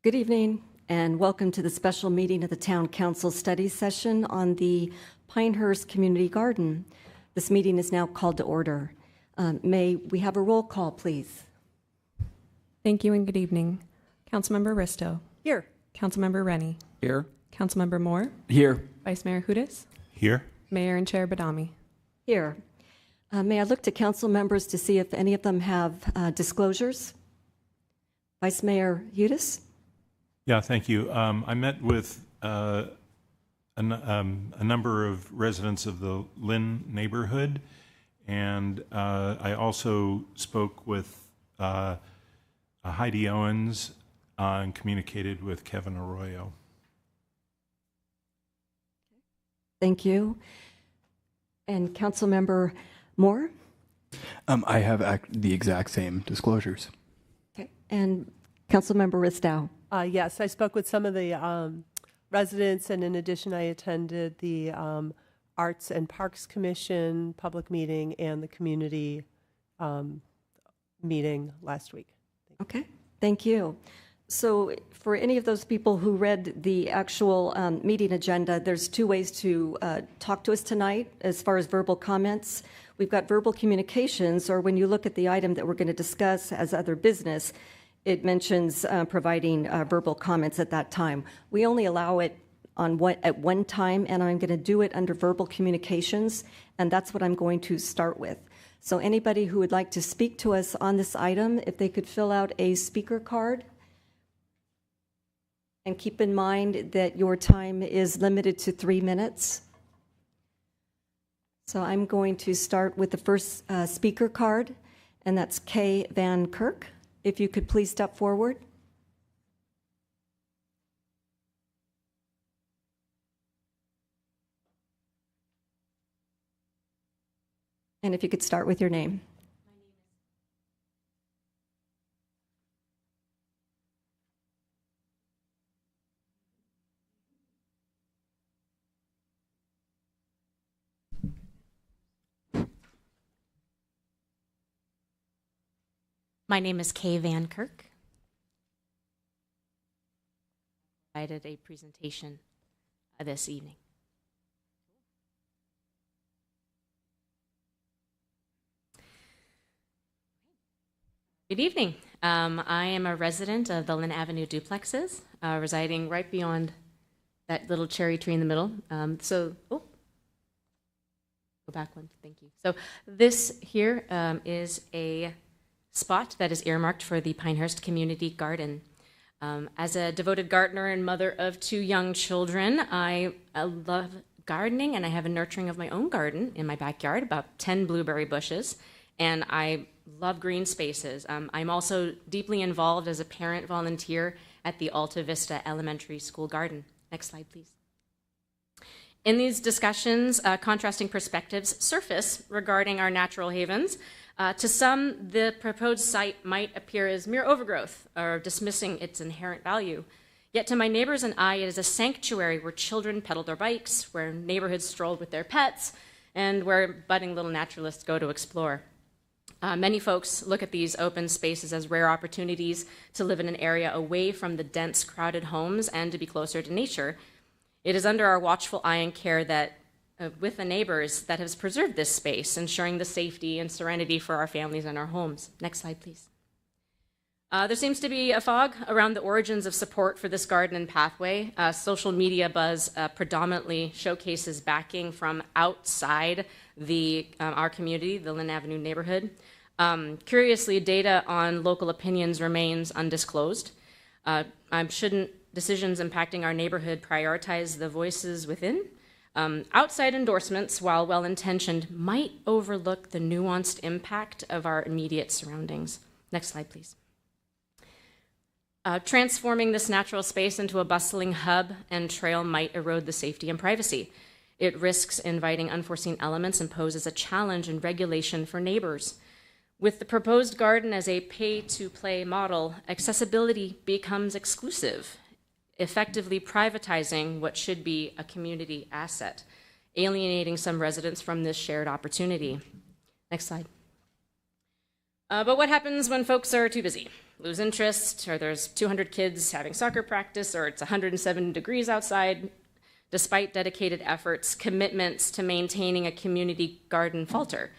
Good evening, and welcome to the special meeting of the Town Council Study Session on the Pinehurst Community Garden. This meeting is now called to order. May we have a roll call, please? Thank you and good evening. Councilmember Risto. Here. Councilmember Rennie. Here. Councilmember Moore. Here. Vice Mayor Hudas. Here. Mayor and Chair Badami. Here. May I look to council members to see if any of them have disclosures? Vice Mayor Hudas? Yeah, thank you. I met with a number of residents of the Lynn neighborhood, and I also spoke with Heidi Owens and communicated with Kevin Arroyo. Thank you. And Councilmember Moore? I have the exact same disclosures. Okay. And Councilmember Ristow? Yes, I spoke with some of the residents, and in addition, I attended the Arts and Parks Commission public meeting and the community meeting last week. Okay, thank you. So for any of those people who read the actual meeting agenda, there's two ways to talk to us tonight as far as verbal comments. We've got verbal communications, or when you look at the item that we're going to discuss as other business, it mentions providing verbal comments at that time. We only allow it at one time, and I'm going to do it under verbal communications, and that's what I'm going to start with. So anybody who would like to speak to us on this item, if they could fill out a speaker card. And keep in mind that your time is limited to 3 minutes. So I'm going to start with the first speaker card, and that's Kay Van Kirk. If you could please step forward. And if you could start with your name. My name is Kay Van Kirk. I provided a presentation this evening. Good evening. I am a resident of the Lynn Avenue duplexes, residing right beyond that little cherry tree in the middle. Go back one, thank you. So this here is a spot that is earmarked for the Pinehurst Community Garden. As a devoted gardener and mother of 2 young children, I love gardening, and I have a nurturing of my own garden in my backyard, about 10 blueberry bushes, and I love green spaces. I'm also deeply involved as a parent volunteer at the Alta Vista Elementary School Garden. Next slide, please. In these discussions, contrasting perspectives surface regarding our natural havens. To some, the proposed site might appear as mere overgrowth or dismissing its inherent value. Yet to my neighbors and I, it is a sanctuary where children pedaled their bikes, where neighborhoods strolled with their pets, and where budding little naturalists go to explore. Many folks look at these open spaces as rare opportunities to live in an area away from the dense, crowded homes and to be closer to nature. It is under our watchful eye and care that with the neighbors that has preserved this space, ensuring the safety and serenity for our families and our homes. Next slide, please. There seems to be a fog around the origins of support for this garden and pathway. Social media buzz predominantly showcases backing from outside our community, the Lynn Avenue neighborhood. Curiously, data on local opinions remains undisclosed. Shouldn't decisions impacting our neighborhood prioritize the voices within? Outside endorsements, while well-intentioned, might overlook the nuanced impact of our immediate surroundings. Next slide, please. Transforming this natural space into a bustling hub and trail might erode the safety and privacy. It risks inviting unforeseen elements and poses a challenge in regulation for neighbors. With the proposed garden as a pay-to-play model, accessibility becomes exclusive, effectively privatizing what should be a community asset, alienating some residents from this shared opportunity. Next slide. But what happens when folks are too busy? lose interest, or there's 200 kids having soccer practice, or it's 107 degrees outside. Despite dedicated efforts, commitments to maintaining a community garden falter.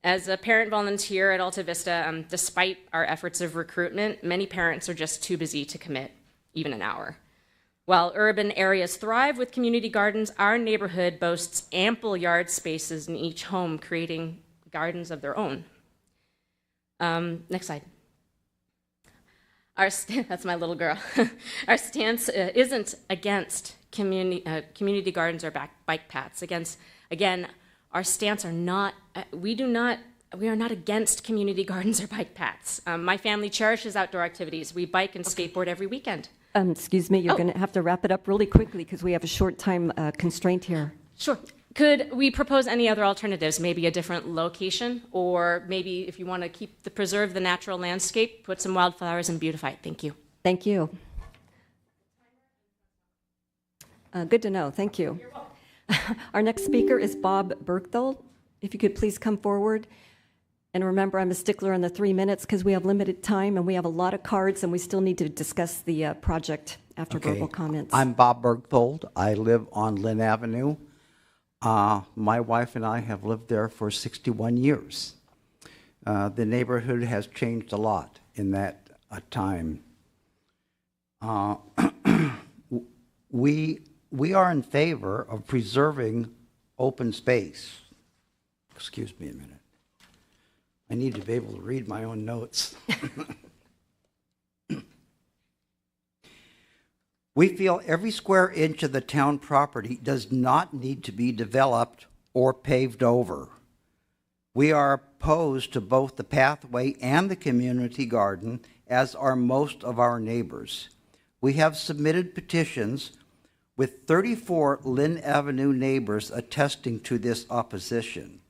As a parent volunteer at Alta Vista, despite our efforts of recruitment, many parents are just too busy to commit even an hour. While urban areas thrive with community gardens, our neighborhood boasts ample yard spaces in each home, creating gardens of their own. Next slide. That's my little girl. Our stance isn't against community gardens or bike paths. Again, our stance are not, we are not against community gardens or bike paths. My family cherishes outdoor activities. We bike and skateboard every weekend. Excuse me, you're going to have to wrap it up really quickly because we have a short time constraint here. Sure. Could we propose any other alternatives? Maybe a different location, or maybe if you want to preserve the natural landscape, put some wildflowers and beautify it. Thank you. Thank you. Good to know. Thank you. You're welcome. Our next speaker is Bob Bergthold. If you could please come forward. And remember, I'm a stickler on the 3 minutes because we have limited time and we have a lot of cards and we still need to discuss the project after verbal comments. I'm Bob Bergthold. I live on Lynn Avenue. My wife and I have lived there for 61 years. The neighborhood has changed a lot in that time. We are in favor of preserving open space. Excuse me a minute. I need to be able to read my own notes. We feel every square inch of the town property does not need to be developed or paved over. We are opposed to both the pathway and the community garden, as are most of our neighbors. We have submitted petitions with 34 Lynn Avenue neighbors attesting to this opposition.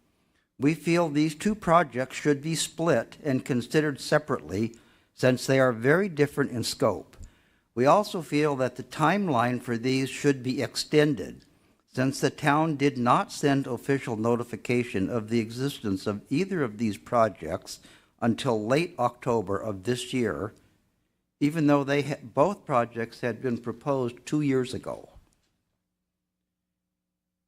We feel these two projects should be split and considered separately since they are very different in scope. We also feel that the timeline for these should be extended since the town did not send official notification of the existence of either of these projects until late October of this year, even though both projects had been proposed 2 years ago.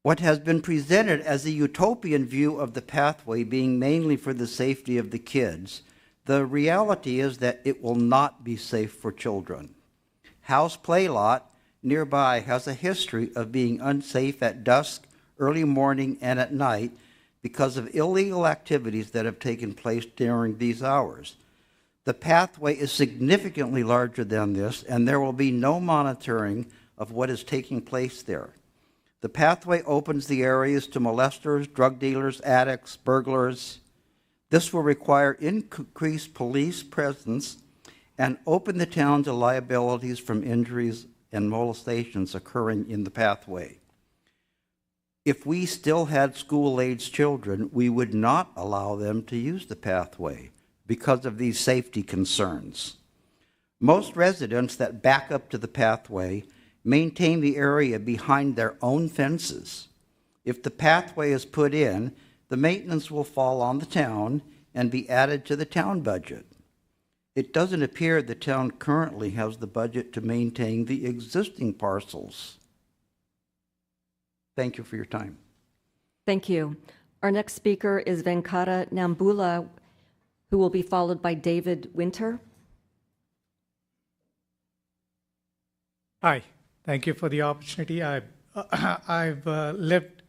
What has been presented as a utopian view of the pathway being mainly for the safety of the kids, the reality is that it will not be safe for children. House Play Lot nearby has a history of being unsafe at dusk, early morning, and at night because of illegal activities that have taken place during these hours. The pathway is significantly larger than this, and there will be no monitoring of what is taking place there. The pathway opens the areas to molesters, drug dealers, addicts, burglars. This will require increased police presence and open the town to liabilities from injuries and molestations occurring in the pathway. If we still had school-aged children, we would not allow them to use the pathway because of these safety concerns. Most residents that back up to the pathway maintain the area behind their own fences. If the pathway is put in, the maintenance will fall on the town and be added to the town budget. It doesn't appear the town currently has the budget to maintain the existing parcels. Thank you for your time. Thank you. Our next speaker is Venkata Nambula, who will be followed by David Winter. Hi, thank you for the opportunity. I've lived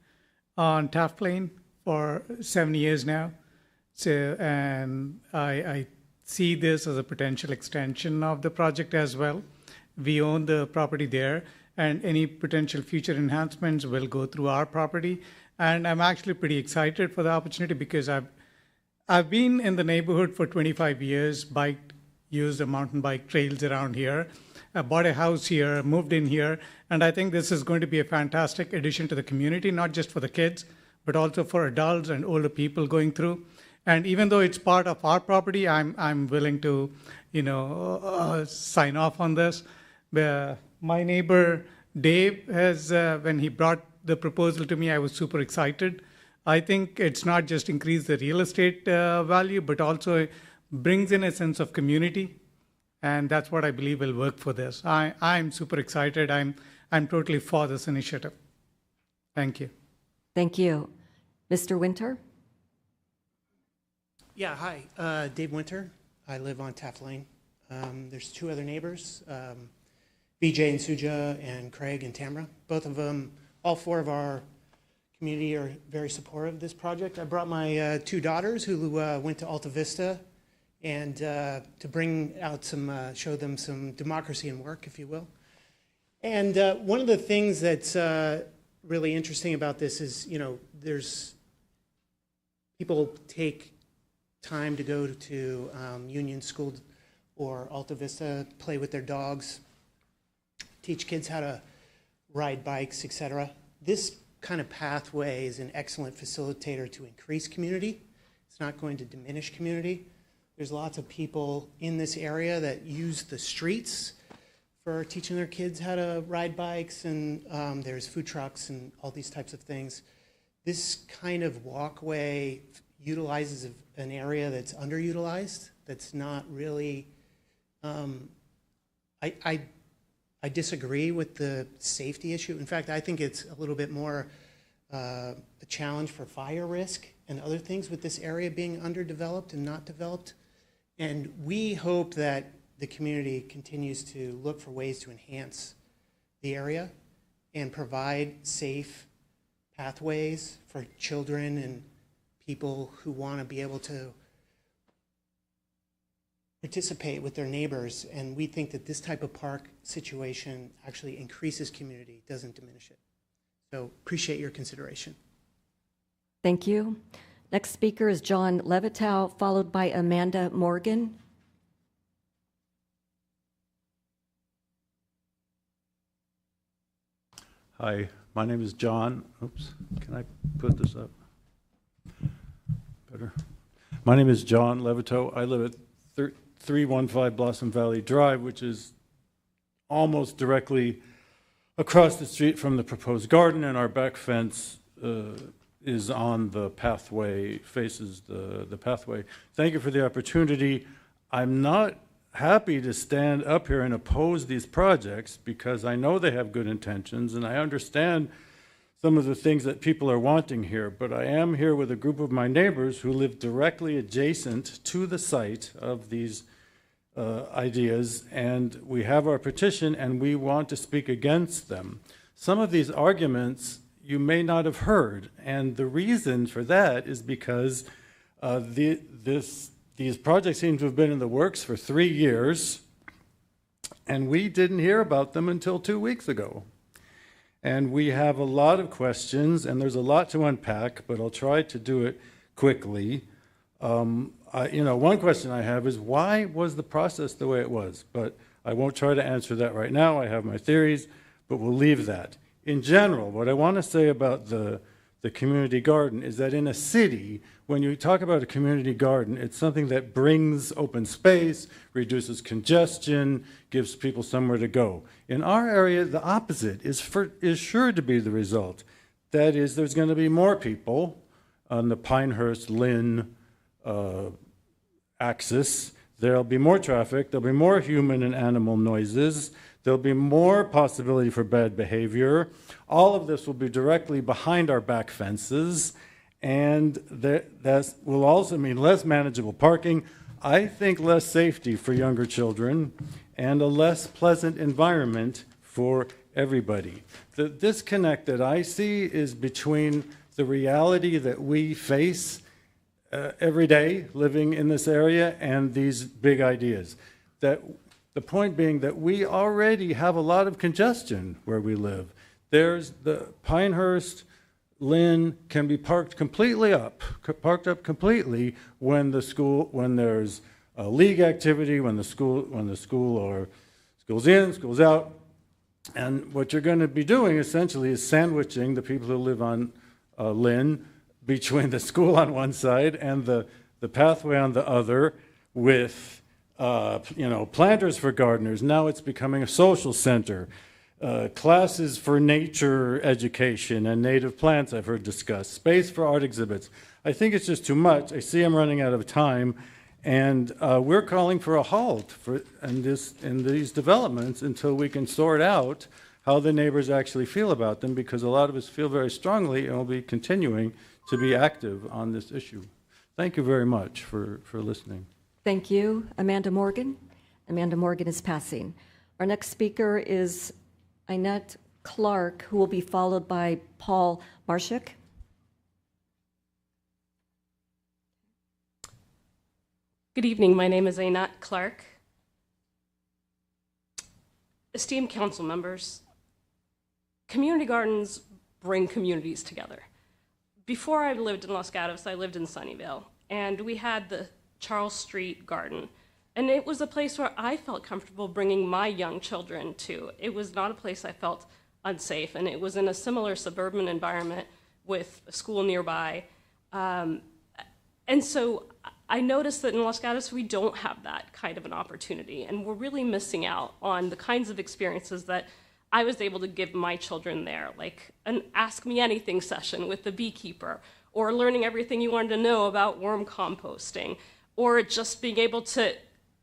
on Taft Lane for 7 years now, and I see this as a potential extension of the project as well. We own the property there, and any potential future enhancements will go through our property. And I'm actually pretty excited for the opportunity because I've been in the neighborhood for 25 years, used the mountain bike trails around here. I bought a house here, moved in here, and I think this is going to be a fantastic addition to the community, not just for the kids, but also for adults and older people going through. And even though it's part of our property, I'm willing to, sign off on this. My neighbor Dave has, when he brought the proposal to me, I was super excited. I think it's not just increase the real estate value, but also brings in a sense of community. and that's what I believe will work for this. I'm super excited. I'm totally for this initiative. Thank you. Thank you. Mr. Winter? Yeah, hi, Dave Winter. I live on Taft Lane. There's two other neighbors, BJ and Suja, and Craig and Tamra. Both of them, all four of our community are very supportive of this project. I brought my two daughters who went to Alta Vista, and to bring out some, show them some democracy in work, if you will. And one of the things that's really interesting about this is, you know, there's people take time to go to Union School or Alta Vista, play with their dogs, teach kids how to ride bikes, etc. This kind of pathway is an excellent facilitator to increase community. It's not going to diminish community. There's lots of people in this area that use the streets for teaching their kids how to ride bikes, and there's food trucks and all these types of things. This kind of walkway utilizes an area that's underutilized, that's not really, I disagree with the safety issue. In fact, I think it's a little bit more a challenge for fire risk and other things with this area being underdeveloped and not developed. And we hope that the community continues to look for ways to enhance the area and provide safe pathways for children and people who want to be able to participate with their neighbors. And we think that this type of park situation actually increases community, doesn't diminish it. So appreciate your consideration. Thank you. Next speaker is John Levitow, followed by Amanda Morgan. Hi, my name is John. Oops, can I put this up? Better. My name is John Levitow. I live at 315 Blossom Valley Drive, which is almost directly across the street from the proposed garden, and our back fence is on the pathway, faces the pathway. Thank you for the opportunity. I'm not happy to stand up here and oppose these projects because I know they have good intentions and I understand some of the things that people are wanting here, but I am here with a group of my neighbors who live directly adjacent to the site of these ideas, and we have our petition and we want to speak against them. Some of these arguments you may not have heard, and the reason for that is because these projects seem to have been in the works for 3 years, and we didn't hear about them until 2 weeks ago. And we have a lot of questions, and there's a lot to unpack, but I'll try to do it quickly. One question I have is, why was the process the way it was? But I won't try to answer that right now. I have my theories, but we'll leave that. In general, what I want to say about the community garden is that in a city, when you talk about a community garden, it's something that brings open space, reduces congestion, gives people somewhere to go. In our area, the opposite is sure to be the result. That is, there's going to be more people on the Pinehurst-Lynn axis. There'll be more traffic, there'll be more human and animal noises, there'll be more possibility for bad behavior. All of this will be directly behind our back fences, and that will also mean less manageable parking, I think less safety for younger children, and a less pleasant environment for everybody. The disconnect that I see is between the reality that we face every day living in this area and these big ideas. That the point being that we already have a lot of congestion where we live. There's the Pinehurst, Lynn can be parked up completely when there's a league activity, when the school or school's in, school's out. And what you're going to be doing essentially is sandwiching the people who live on Lynn between the school on one side and the pathway on the other with planters for gardeners. Now it's becoming a social center. Classes for nature education and native plants I've heard discussed. Space for art exhibits. I think it's just too much. I see I'm running out of time, And we're calling for a halt in these developments until we can sort out how the neighbors actually feel about them, because a lot of us feel very strongly and will be continuing to be active on this issue. Thank you very much for listening. Thank you, Amanda Morgan. Amanda Morgan is passing. Our next speaker is Inette Clark, who will be followed by Paul Marshik. Good evening. My name is Inette Clark. Esteemed council members, community gardens bring communities together. Before I lived in Los Gatos, I lived in Sunnyvale, and we had the Charles Street Garden. And it was a place where I felt comfortable bringing my young children to. It was not a place I felt unsafe, and it was in a similar suburban environment with a school nearby. And so I noticed that in Los Gatos, we don't have that kind of an opportunity, and we're really missing out on the kinds of experiences that I was able to give my children there, like an Ask Me Anything session with the beekeeper, or learning everything you wanted to know about worm composting, or just being able to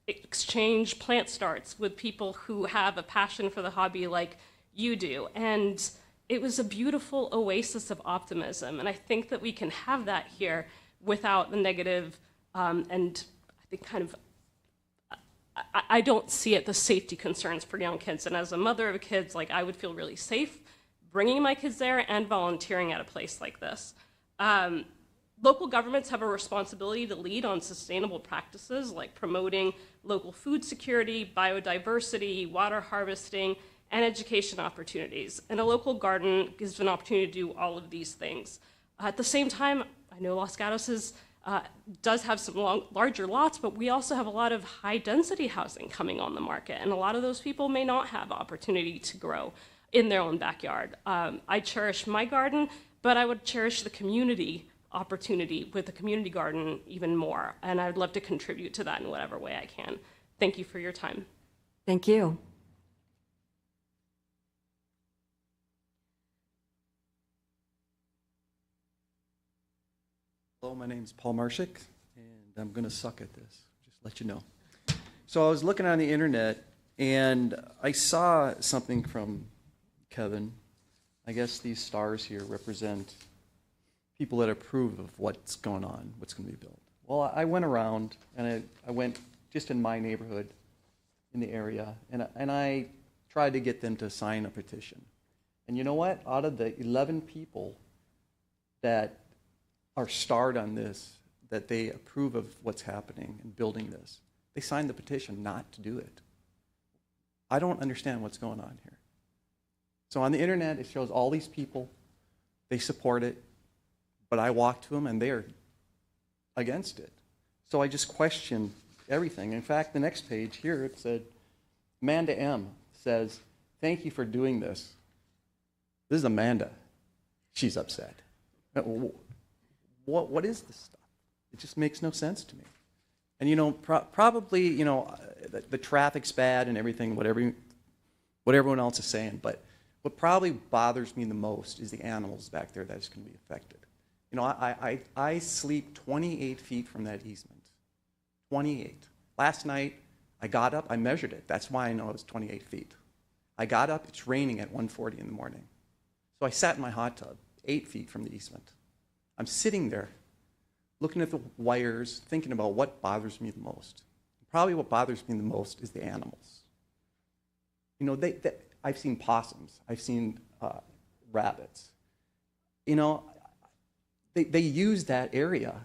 exchange plant starts with people who have a passion for the hobby like you do. And it was a beautiful oasis of optimism, and I think that we can have that here without the negative and I think kind of, I don't see it, the safety concerns for young kids. And as a mother of kids, like, I would feel really safe bringing my kids there and volunteering at a place like this. Local governments have a responsibility to lead on sustainable practices like promoting local food security, biodiversity, water harvesting, and education opportunities. And a local garden gives an opportunity to do all of these things. At the same time, I know Los Gatos does have some larger lots, but we also have a lot of high-density housing coming on the market, and a lot of those people may not have opportunity to grow in their own backyard. I cherish my garden, but I would cherish the community opportunity with the community garden even more, and I'd love to contribute to that in whatever way I can. Thank you for your time. Thank you. Hello, my name's Paul Marshik, and I'm going to suck at this, just to let you know. So I was looking on the internet, and I saw something from Kevin. I guess these stars here represent people that approve of what's going on, what's going to be built. Well, I went around, and I went just in my neighborhood, in the area, and I tried to get them to sign a petition. And you know what? Out of the 11 people that are starred on this, that they approve of what's happening and building this, they signed the petition not to do it. I don't understand what's going on here. So on the internet, it shows all these people, they support it, but I walked to them and they're against it. So I just questioned everything. In fact, the next page here, it said, Amanda M. says, thank you for doing this. This is Amanda. She's upset. What is this stuff? It just makes no sense to me. And, you know, probably, you know, the traffic's bad and everything, what everyone else is saying, but what probably bothers me the most is the animals back there that's going to be affected. You know, I sleep 28 feet from that easement. 28. Last night, I got up, I measured it. That's why I know it was 28 feet. I got up, it's raining at 1:40 in the morning. So I sat in my hot tub, 8 feet from the easement. I'm sitting there, looking at the wires, thinking about what bothers me the most. Probably what bothers me the most is the animals. You know, I've seen possums, I've seen rabbits. You know, they use that area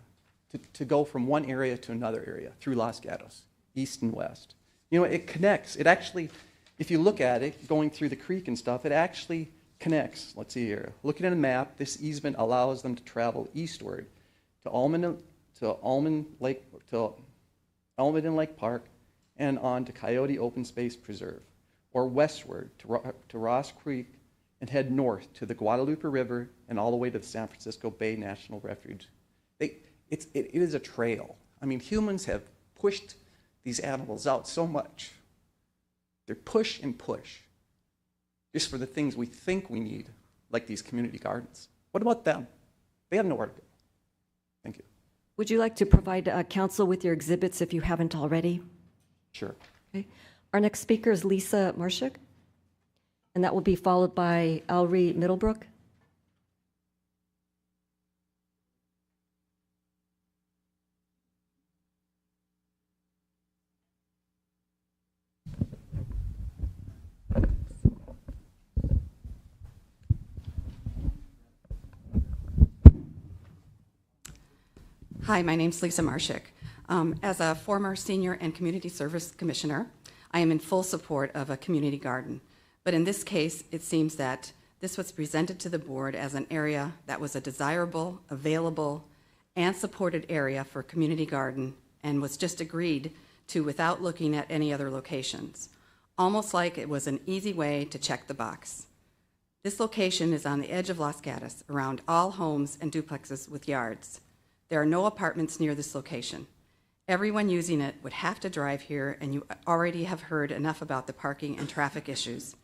to go from one area to another area through Los Gatos, east and west. You know, it connects. It actually, if you look at it, going through the creek and stuff, it actually connects. Let's see here. Looking at a map, this easement allows them to travel eastward to Almond and Lake Park and on to Coyote Open Space Preserve, or westward to Ross Creek and head north to the Guadalupe River and all the way to the San Francisco Bay National Refuge. It is a trail. I mean, humans have pushed these animals out so much. They're push and push, just for the things we think we need, like these community gardens. What about them? They have nowhere to go. Thank you. Would you like to provide council with your exhibits if you haven't already? Sure. Okay. Our next speaker is Lisa Marshak, and that will be followed by Alri Middlebrook. Hi, my name's Lisa Marshak. As a former senior and community service commissioner, I am in full support of a community garden. But in this case, it seems that this was presented to the board as an area that was a desirable, available, and supported area for a community garden and was just agreed to without looking at any other locations, almost like it was an easy way to check the box. This location is on the edge of Los Gatos, around all homes and duplexes with yards. There are no apartments near this location. Everyone using it would have to drive here, and you already have heard enough about the parking and traffic issues.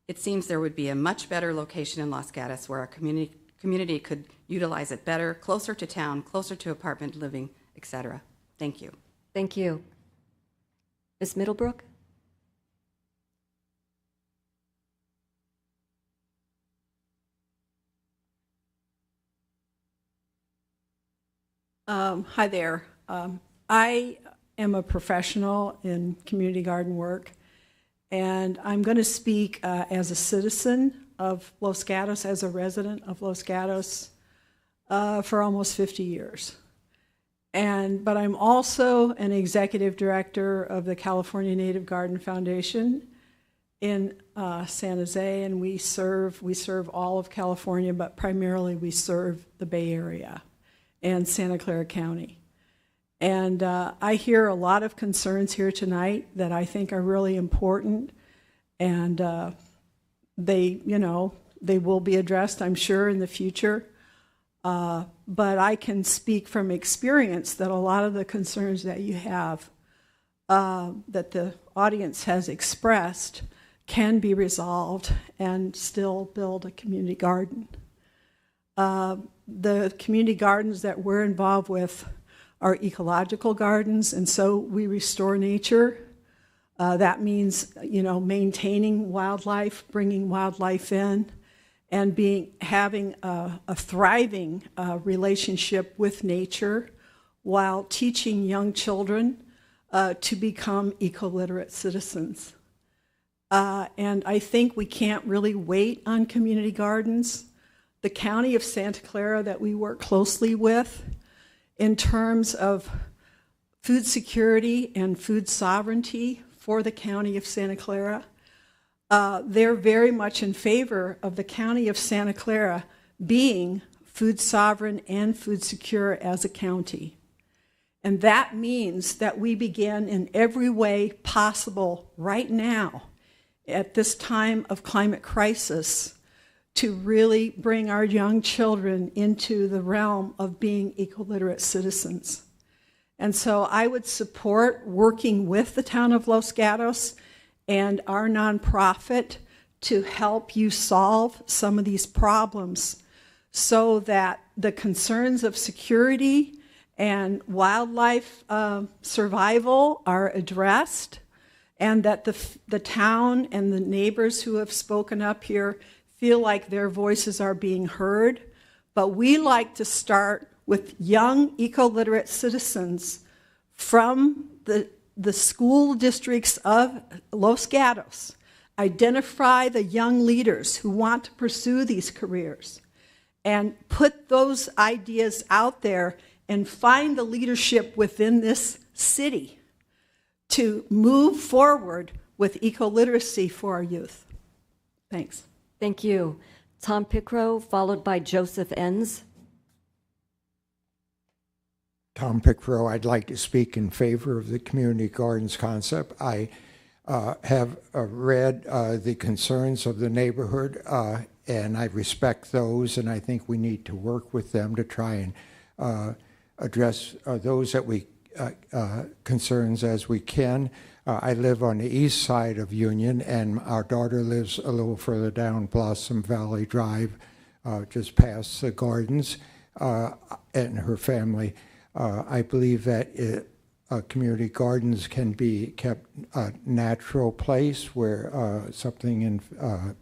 It seems there would be a much better location in Los Gatos where our community could utilize it better, closer to town, closer to apartment living, etc. Thank you. Thank you. Ms. Middlebrook? Hi there. I am a professional in community garden work, and I'm going to speak as a citizen of Los Gatos, as a resident of Los Gatos for almost 50 years. But I'm also an executive director of the California Native Garden Foundation in San Jose, and we serve all of California, but primarily we serve the Bay Area and Santa Clara County. And I hear a lot of concerns here tonight that I think are really important, and they will be addressed, I'm sure, in the future. But I can speak from experience that a lot of the concerns that you have, that the audience has expressed, can be resolved and still build a community garden. The community gardens that we're involved with are ecological gardens, and so we restore nature. That means, maintaining wildlife, bringing wildlife in, and having a thriving relationship with nature while teaching young children to become eco-literate citizens. And I think we can't really wait on community gardens. The county of Santa Clara that we work closely with in terms of food security and food sovereignty for the county of Santa Clara, they're very much in favor of the county of Santa Clara being food sovereign and food secure as a county. And that means that we begin in every way possible right now, at this time of climate crisis, to really bring our young children into the realm of being eco-literate citizens. And so I would support working with the town of Los Gatos and our nonprofit to help you solve some of these problems so that the concerns of security and wildlife survival are addressed, and that the town and the neighbors who have spoken up here feel like their voices are being heard. But we like to start with young eco-literate citizens from the school districts of Los Gatos. Identify the young leaders who want to pursue these careers and put those ideas out there and find the leadership within this city to move forward with eco-literacy for our youth. Thanks. Thank you. Tom Pickrow, followed by Joseph Enns. Tom Pickrow, I'd like to speak in favor of the community gardens concept. I have read the concerns of the neighborhood, and I respect those, and I think we need to work with them to try and address those that we concerns as we can. I live on the east side of Union, and our daughter lives a little further down Blossom Valley Drive, just past the gardens, and her family. I believe that community gardens can be kept a natural place where something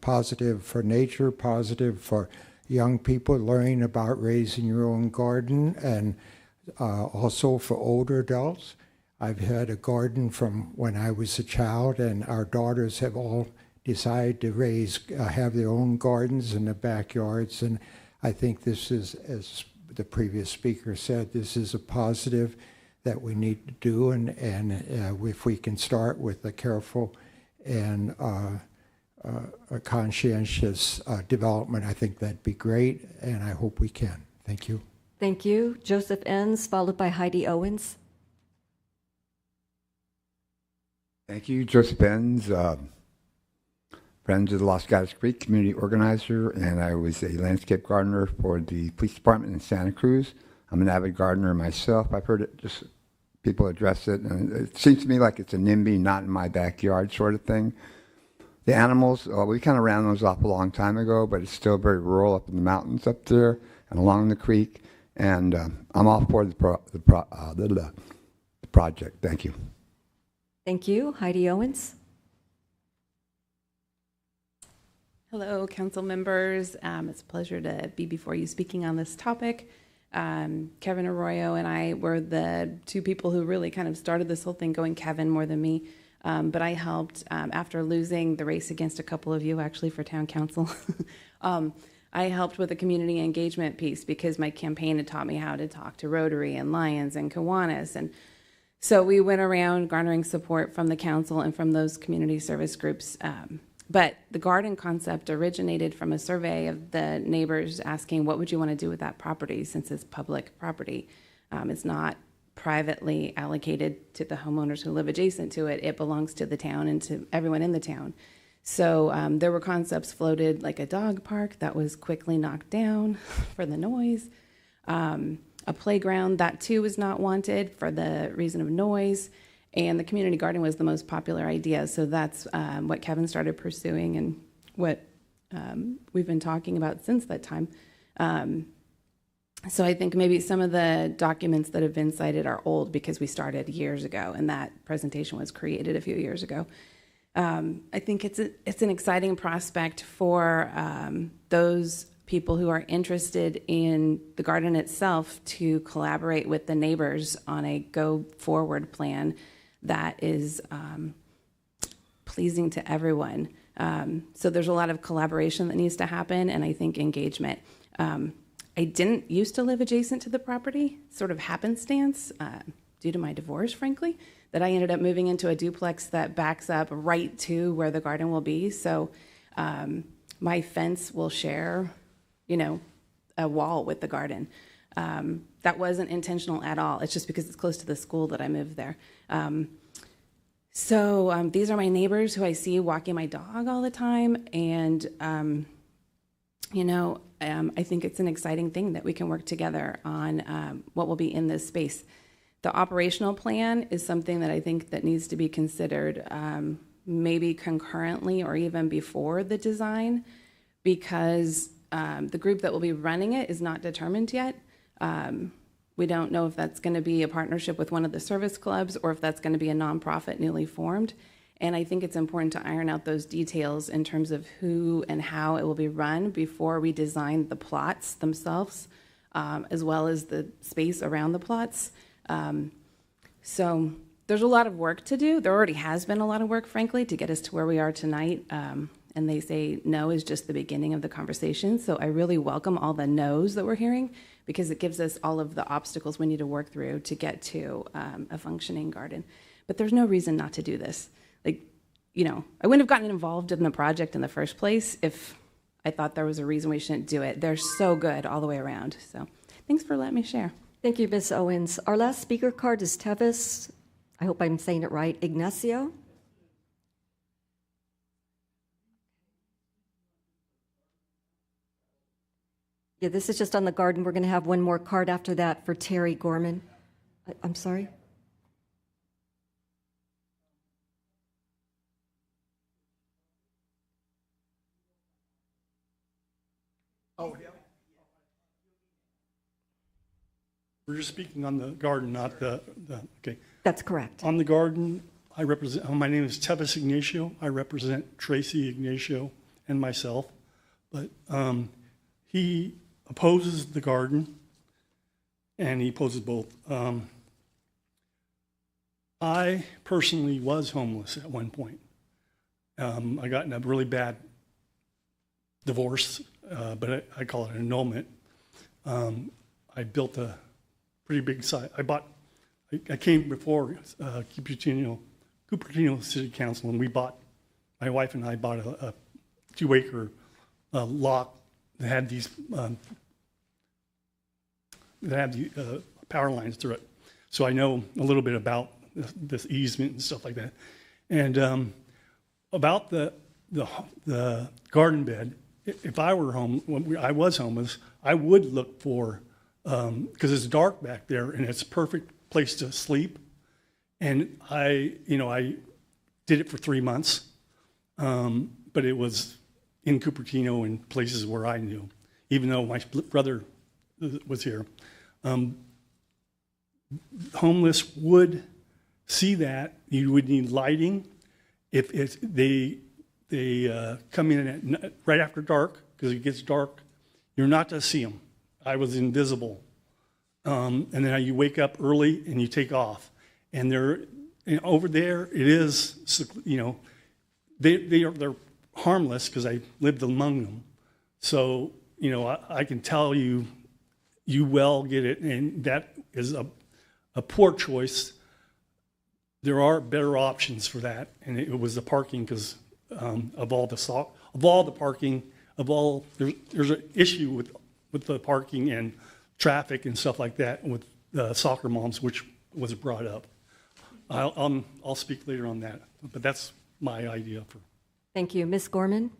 positive for nature, positive for young people learning about raising your own garden, and also for older adults. I've had a garden from when I was a child, and our daughters have all decided to have their own gardens in the backyards, and I think this is, as the previous speaker said, this is a positive that we need to do, and if we can start with a careful and a conscientious development, I think that'd be great, and I hope we can. Thank you. Thank you. Joseph Enns, followed by Heidi Owens. Thank you. Joseph Enns, Friends of the Los Gatos Creek community organizer, and I was a landscape gardener for the police department in Santa Cruz. I'm an avid gardener myself. I've heard it, just people address it, and it seems to me like it's a NIMBY, not in my backyard sort of thing. The animals, we kind of ran those off a long time ago, but it's still very rural up in the mountains up there and along the creek. And I'm all for the project. Thank you. Thank you. Heidi Owens. Hello, council members. It's a pleasure to be before you speaking on this topic. Kevin Arroyo and I were the two people who really kind of started this whole thing going, Kevin more than me. But I helped after losing the race against a couple of you actually for town council. I helped with the community engagement piece because my campaign had taught me how to talk to Rotary and Lions and Kiwanis. And so we went around garnering support from the council and from those community service groups. But the garden concept originated from a survey of the neighbors asking, what would you want to do with that property since it's public property? It's not privately allocated to the homeowners who live adjacent to it. It belongs to the town and to everyone in the town. So there were concepts floated like a dog park that was quickly knocked down for the noise. A playground that too was not wanted for the reason of noise. And the community garden was the most popular idea. So that's what Kevin started pursuing and what we've been talking about since that time. So I think maybe some of the documents that have been cited are old because we started years ago and that presentation was created a few years ago. I think it's an exciting prospect for those people who are interested in the garden itself to collaborate with the neighbors on a go-forward plan that is pleasing to everyone. So there's a lot of collaboration that needs to happen, and I think engagement. I didn't used to live adjacent to the property, sort of happenstance, due to my divorce, frankly, that I ended up moving into a duplex that backs up right to where the garden will be. So my fence will share, a wall with the garden. That wasn't intentional at all. It's just because it's close to the school that I moved there. So these are my neighbors who I see walking my dog all the time. And, I think it's an exciting thing that we can work together on what will be in this space. The operational plan is something that I think that needs to be considered maybe concurrently or even before the design, because the group that will be running it is not determined yet. We don't know if that's going to be a partnership with one of the service clubs or if that's going to be a nonprofit newly formed. And I think it's important to iron out those details in terms of who and how it will be run before we design the plots themselves, as well as the space around the plots. So there's a lot of work to do. There already has been a lot of work, frankly, to get us to where we are tonight. And they say no is just the beginning of the conversation. So I really welcome all the no's that we're hearing, because it gives us all of the obstacles we need to work through to get to a functioning garden. But there's no reason not to do this. I wouldn't have gotten involved in the project in the first place if I thought there was a reason we shouldn't do it. They're so good all the way around. So thanks for letting me share. Thank you, Ms. Owens. Our last speaker card is Tevis, I hope I'm saying it right, Ignacio. Yeah, this is just on the garden. We're going to have one more card after that for Terry Gorman. I'm sorry? Oh, yeah. We're just speaking on the garden, not okay. That's correct. On the garden, I represent, my name is Tevis Ignacio. I represent Tracy Ignacio and myself. But he opposes the garden, and he opposes both. I personally was homeless at one point. I got in a really bad divorce, but I call it an annulment. I built a pretty big site. I came before Cupertino City Council, and my wife and I bought a 2-acre lot that had these power lines through it. So I know a little bit about this easement and stuff like that. And about the garden bed, if I were home, when I was homeless, I would look for, because it's dark back there and it's a perfect place to sleep. And I did it for 3 months, but it was in Cupertino and places where I knew, even though my brother was here. Homeless would see that. You would need lighting. If they come in right after dark, because it gets dark, you're not to see them. I was invisible. And then you wake up early and you take off. And over there, it is, they're harmless because I lived among them. So, I can tell you, you well get it, and that is a poor choice. There are better options for that, and it was the parking because of all the parking, there's an issue with the parking and traffic and stuff like that with soccer moms, which was brought up. I'll speak later on that, but that's my idea for. Thank you. Ms. Gorman?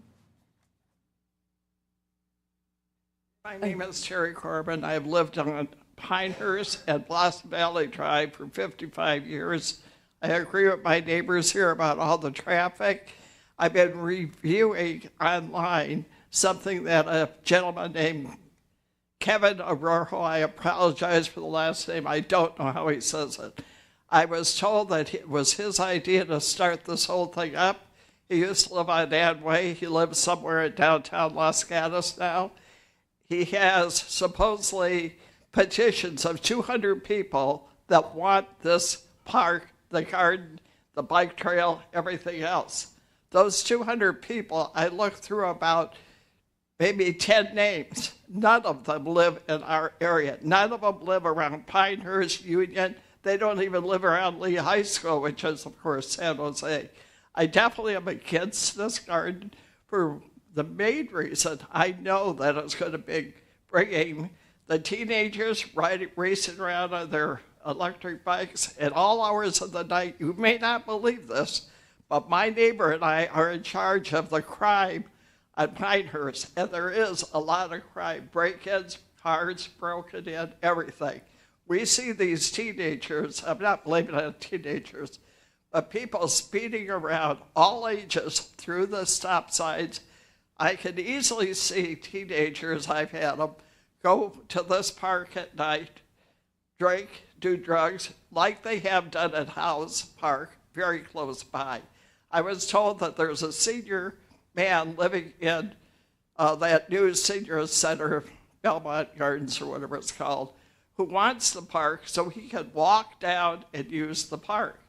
My name is Terry Corbin. I've lived on Pinehurst and Blossom Valley Drive for 55 years. I agree with my neighbors here about all the traffic. I've been reviewing online something that a gentleman named Kevin Arojo, I apologize for the last name, I don't know how he says it. I was told that it was his idea to start this whole thing up. He used to live on Dan Way. He lives somewhere in downtown Los Gatos now. He has supposedly petitions of 200 people that want this park, the garden, the bike trail, everything else. Those 200 people, I looked through about maybe 10 names. None of them live in our area. None of them live around Pinehurst, Union. They don't even live around Lee High School, which is, of course, San Jose. I definitely am against this garden for the main reason I know that it's going to be bringing the teenagers racing around on their electric bikes at all hours of the night. You may not believe this, but my neighbor and I are in charge of the crime at Pinehurst, and there is a lot of crime, break-ins, cars broken in, everything. We see these teenagers, I'm not blaming it on teenagers, but people speeding around, all ages, through the stop signs. I can easily see teenagers, I've had them, go to this park at night, drink, do drugs, like they have done at House Park, very close by. I was told that there's a senior man living in that new senior center, Belmont Gardens or whatever it's called, who wants the park so he can walk down and use the park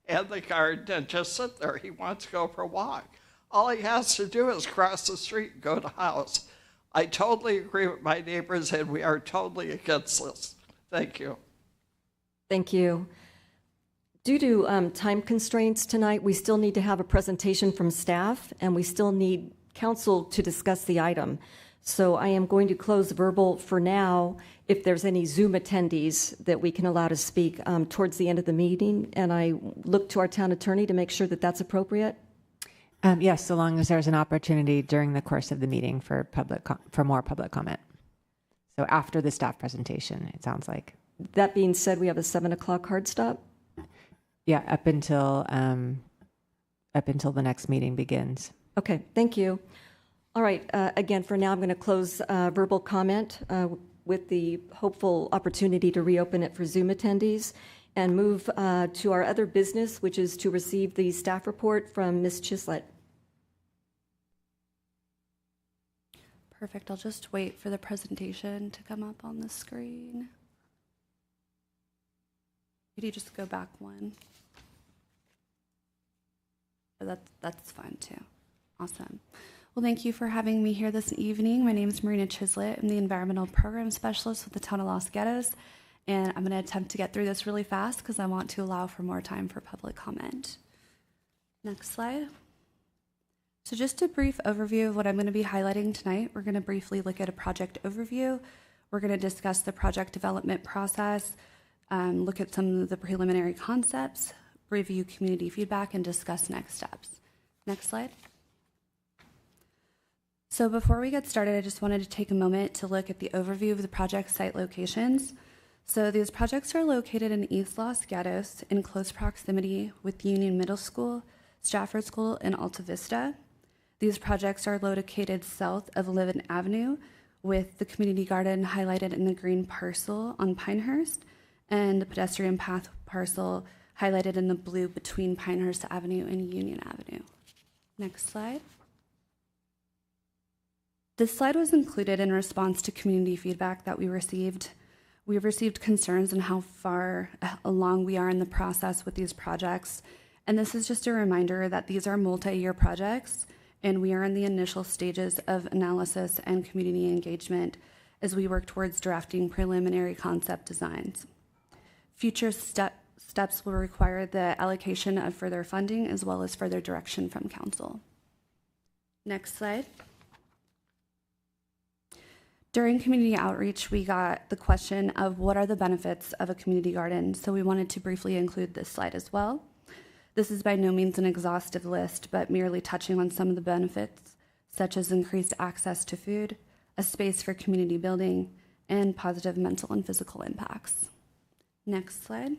and the garden and just sit there. He wants to go for a walk. All he has to do is cross the street and go to house. I totally agree with my neighbors, and we are totally against this. Thank you. Thank you. Due to time constraints tonight, we still need to have a presentation from staff, and we still need council to discuss the item. So I am going to close verbal for now. If there's any Zoom attendees that we can allow to speak towards the end of the meeting, and I look to our town attorney to make sure that that's appropriate. Yes, so long as there's an opportunity during the course of the meeting for more public comment. So after the staff presentation, it sounds like. That being said, we have a 7 o'clock hard stop. Yeah, up until the next meeting begins. Okay, thank you. All right, again, for now, I'm going to close verbal comment. with the hopeful opportunity to reopen it for Zoom attendees, and move to our other business, which is to receive the staff report from Ms. Chislett. Perfect. I'll just wait for the presentation to come up on the screen. Could you just go back one? That's fine too. Awesome. Well, thank you for having me here this evening. My name is Marina Chislett. I'm the Environmental Program Specialist with the Town of Los Gatos, and I'm going to attempt to get through this really fast because I want to allow for more time for public comment. Next slide. So just a brief overview of what I'm going to be highlighting tonight. We're going to briefly look at a project overview. We're going to discuss the project development process, look at some of the preliminary concepts, review community feedback, and discuss next steps. Next slide. So before we get started, I just wanted to take a moment to look at the overview of the project site locations. So these projects are located in East Los Gatos in close proximity with Union Middle School, Stratford School, and Alta Vista. These projects are located south of Livin Avenue, with the community garden highlighted in the green parcel on Pinehurst, and the pedestrian path parcel highlighted in the blue between Pinehurst Avenue and Union Avenue. Next slide. This slide was included in response to community feedback that we received. We've received concerns on how far along we are in the process with these projects. And this is just a reminder that these are multi-year projects, and we are in the initial stages of analysis and community engagement as we work towards drafting preliminary concept designs. Future steps will require the allocation of further funding as well as further direction from council. Next slide. During community outreach, we got the question of what are the benefits of a community garden, so we wanted to briefly include this slide as well. This is by no means an exhaustive list, but merely touching on some of the benefits, such as increased access to food, a space for community building, and positive mental and physical impacts. Next slide.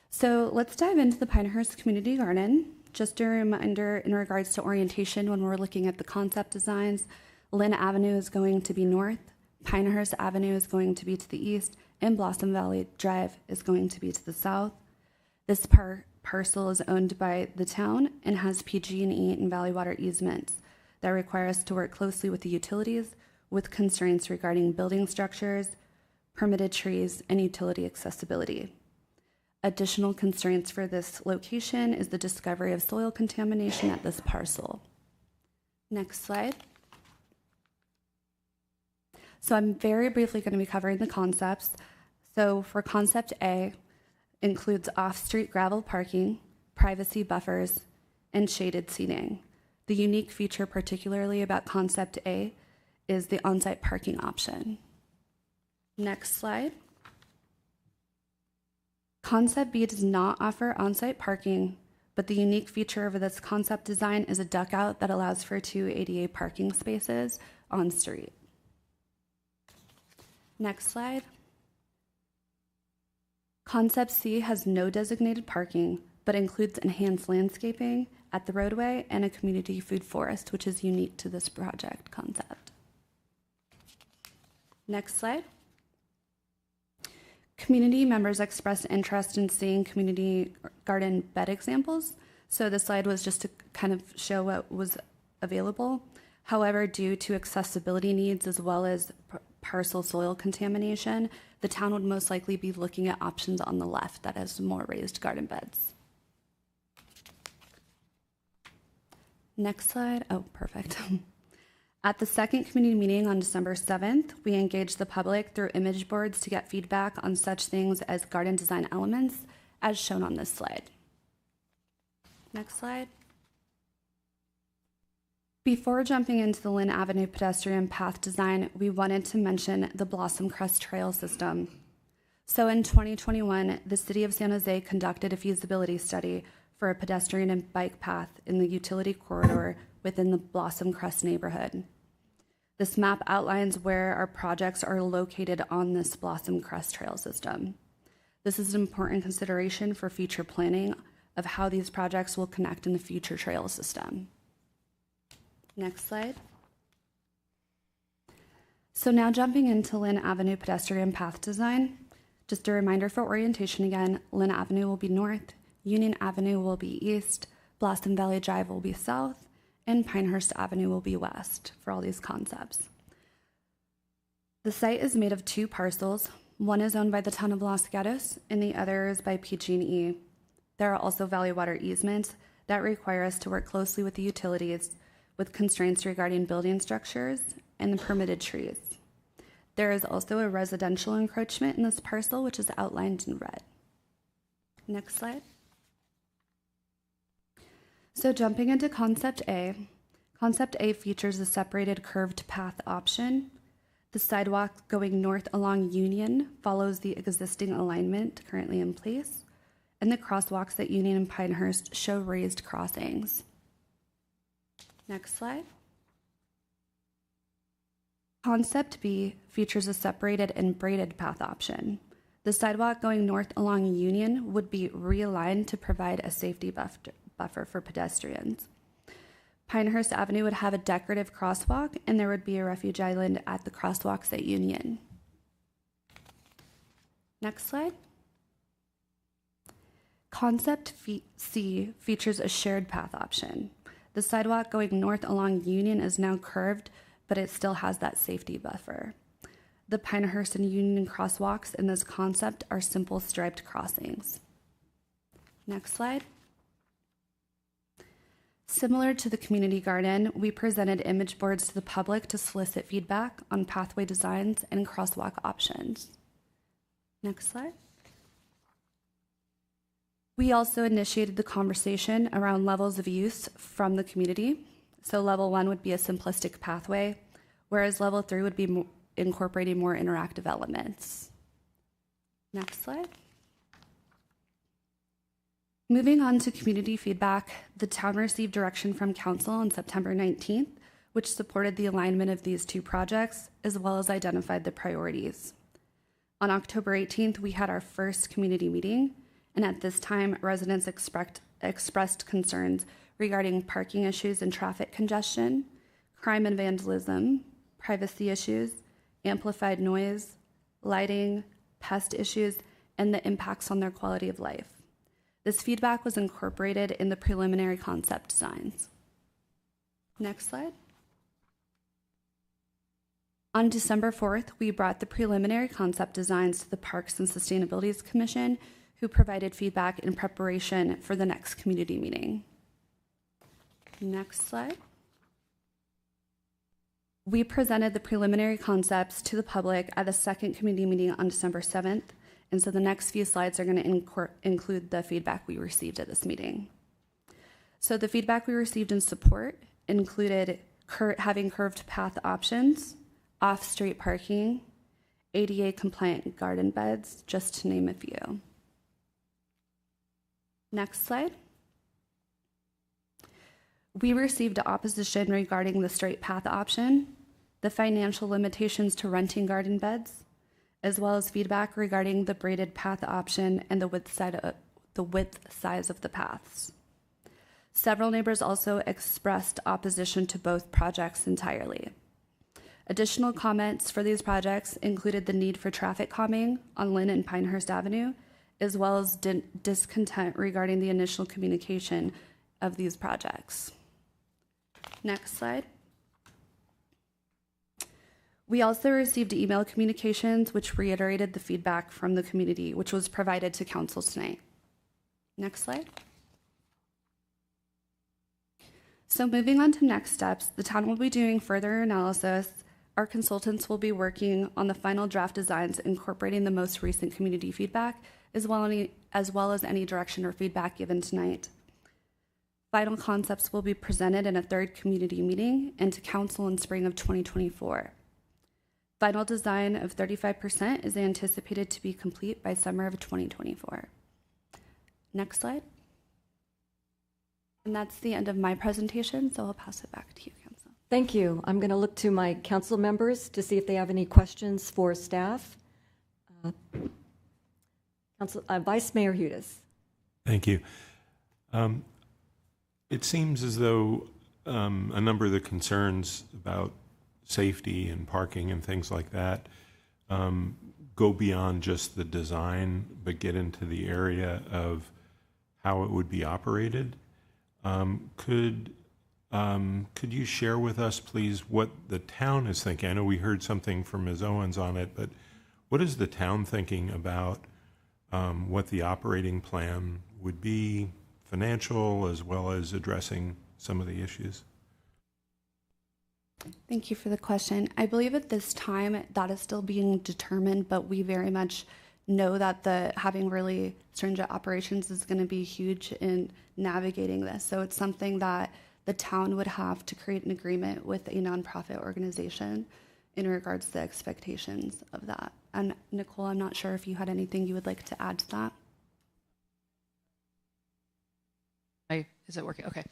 So let's dive into the Pinehurst Community Garden. Just a reminder in regards to orientation when we're looking at the concept designs, Lynn Avenue is going to be north, Pinehurst Avenue is going to be to the east, and Blossom Valley Drive is going to be to the south. This parcel is owned by the town and has PG&E and Valley Water easements that require us to work closely with the utilities with constraints regarding building structures, permitted trees, and utility accessibility. Additional constraints for this location is the discovery of soil contamination at this parcel. Next slide. So I'm very briefly going to be covering the concepts. So for concept A, includes off-street gravel parking, privacy buffers, and shaded seating. The unique feature particularly about concept A is the on-site parking option. Next slide. Concept B does not offer on-site parking, but the unique feature of this concept design is a duckout that allows for 2 ADA parking spaces on street. Next slide. Concept C has no designated parking, but includes enhanced landscaping at the roadway and a community food forest, which is unique to this project concept. Next slide. Community members expressed interest in seeing community garden bed examples. So this slide was just to kind of show what was available. However, due to accessibility needs as well as parcel soil contamination, the town would most likely be looking at options on the left that has more raised garden beds. Next slide. Oh, perfect. At the second community meeting on December 7th, we engaged the public through image boards to get feedback on such things as garden design elements, as shown on this slide. Next slide. Before jumping into the Lynn Avenue pedestrian path design, we wanted to mention the Blossom Crest Trail system. So in 2021, the City of San Jose conducted a feasibility study for a pedestrian and bike path in the utility corridor within the Blossom Crest neighborhood. This map outlines where our projects are located on this Blossom Crest Trail system. This is an important consideration for future planning of how these projects will connect in the future trail system. Next slide. So now jumping into Lynn Avenue pedestrian path design. Just a reminder for orientation again, Lynn Avenue will be north, Union Avenue will be east, Blossom Valley Drive will be south, and Pinehurst Avenue will be west for all these concepts. The site is made of 2 parcels. One is owned by the town of Los Gatos, and the other is by PG&E. There are also valley water easements that require us to work closely with the utilities with constraints regarding building structures and the permitted trees. There is also a residential encroachment in this parcel, which is outlined in red. Next slide. So jumping into Concept A. Concept A features a separated curved path option. The sidewalk going north along Union follows the existing alignment currently in place, and the crosswalks at Union and Pinehurst show raised crossings. Next slide. Concept B features a separated and braided path option. The sidewalk going north along Union would be realigned to provide a safety buffer for pedestrians. Pinehurst Avenue would have a decorative crosswalk, and there would be a refuge island at the crosswalks at Union. Next slide. Concept C features a shared path option. The sidewalk going north along Union is now curved, but it still has that safety buffer. The Pinehurst and Union crosswalks in this concept are simple striped crossings. Next slide. Similar to the community garden, we presented image boards to the public to solicit feedback on pathway designs and crosswalk options. Next slide. We also initiated the conversation around levels of use from the community. So level 1 would be a simplistic pathway, whereas level 3 would be incorporating more interactive elements. Next slide. Moving on to community feedback, the town received direction from council on September 19th, which supported the alignment of these 2 projects, as well as identified the priorities. On October 18th, we had our first community meeting, and at this time, residents expressed concerns regarding parking issues and traffic congestion, crime and vandalism, privacy issues, amplified noise, lighting, pest issues, and the impacts on their quality of life. This feedback was incorporated in the preliminary concept designs. Next slide. On December 4th, we brought the preliminary concept designs to the Parks and Sustainability Commission, who provided feedback in preparation for the next community meeting. Next slide. We presented the preliminary concepts to the public at the second community meeting on December 7th, and so the next few slides are going to include the feedback we received at this meeting. So the feedback we received in support included having curved path options, off-street parking, ADA compliant garden beds, just to name a few. Next slide. We received opposition regarding the straight path option, the financial limitations to renting garden beds, as well as feedback regarding the braided path option and the width size of the paths. Several neighbors also expressed opposition to both projects entirely. Additional comments for these projects included the need for traffic calming on Lynn and Pinehurst Avenue, as well as discontent regarding the initial communication of these projects. Next slide. We also received email communications which reiterated the feedback from the community, which was provided to council tonight. Next slide. So moving on to next steps, the town will be doing further analysis. Our consultants will be working on the final draft designs incorporating the most recent community feedback, as well as any direction or feedback given tonight. Final concepts will be presented in a third community meeting and to council in spring of 2024. Final design of 35% is anticipated to be complete by summer of 2024. Next slide. And that's the end of my presentation, so I'll pass it back to you, Council. Thank you. I'm going to look to my council members to see if they have any questions for staff. Vice Mayor Hudes. Thank you. It seems as though a number of the concerns about safety and parking and things like that go beyond just the design, but get into the area of how it would be operated. Could you share with us, please, what the town is thinking? I know we heard something from Ms. Owens on it, but what is the town thinking about what the operating plan would be, financial as well as addressing some of the issues? Thank you for the question. I believe at this time that is still being determined, but we very much know that having really stringent operations is going to be huge in navigating this. So it's something that the town would have to create an agreement with a nonprofit organization in regards to the expectations of that. And Nicole, I'm not sure if you had anything you would like to add to that. Is it working? Okay.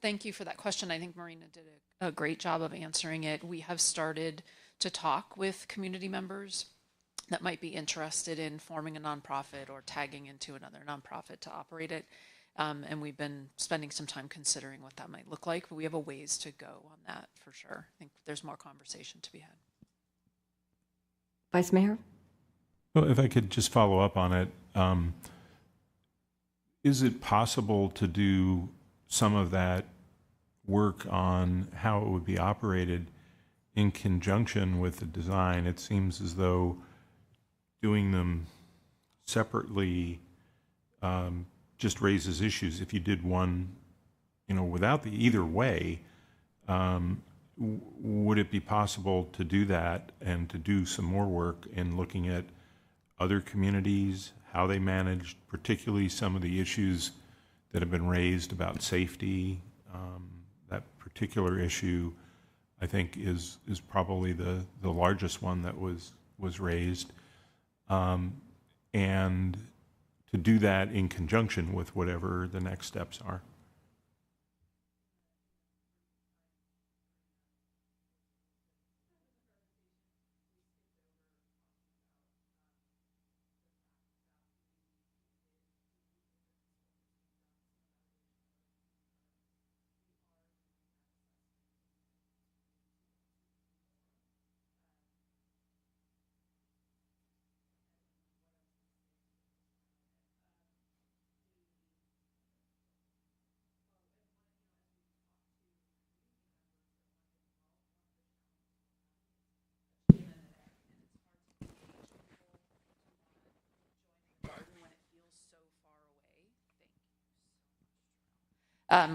Thank you for that question. I think Marina did a great job of answering it. We have started to talk with community members that might be interested in forming a nonprofit or tagging into another nonprofit to operate it. And we've been spending some time considering what that might look like, but we have a ways to go on that for sure. I think there's more conversation to be had. Vice Mayor? Well, if I could just follow up on it, is it possible to do some of that work on how it would be operated in conjunction with the design? It seems as though doing them separately just raises issues. If you did one, without the either way, would it be possible to do that and to do some more work in looking at other communities, how they managed, particularly some of the issues that have been raised about safety? That particular issue, I think, is probably the largest one that was raised. And to do that in conjunction with whatever the next steps are.